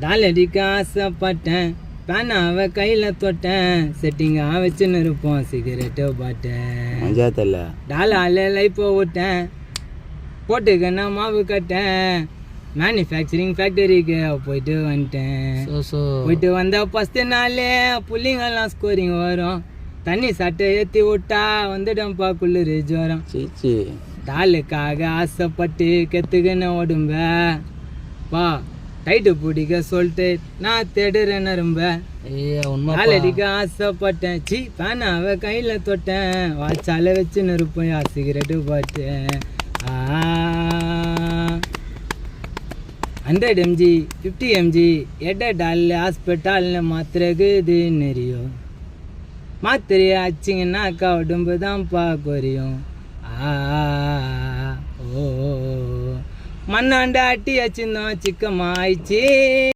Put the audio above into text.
டாலடிக்க ஆசைப்பட்டேன் பேனாவை கையில் தொட்டேன் செட்டிங்காக வச்சுன்னு இருப்போம் சிகரெட்டோ பாட்டேன் டாலால லைப்போ விட்டேன் போட்டுக்கண்ணா மாவு கட்டேன் மேனுஃபேக்சரிங் ஃபேக்டரிக்கு போயிட்டு வந்துட்டேன் போயிட்டு வந்த ஃபஸ்ட்டு நாளே புள்ளிங்கெல்லாம் ஸ்கோரிங் வரும் தண்ணி சட்டை ஏற்றி விட்டா வந்துடும்பா குளிர் ஜோரம் டாலுக்காக ஆசைப்பட்டு கற்றுக்கின உடம்ப பா டைட்டு பிடிக்க சொல்லிட்டு நான் தேடுறேன்னு ரொம்ப டாலடிக்க ஆசைப்பட்டேன் சி பேனாவை கையில் தொட்டேன் வாட்சால வச்சுன்னு இருப்பேன் சிகரெட்டு பாட்டேன் 100 mg 50 mg எடை டால் ஹாஸ்பிட்டல்னு மாத்திரைக்குது நெறியோ மாத்திரையை ஆச்சிங்கன்னாக்கா உடம்பு தான்ப்பா குறையும் ஓ மண்ணாண்ட அட்டி வச்சிருந்தோம் சிக்கமாயிடுச்சு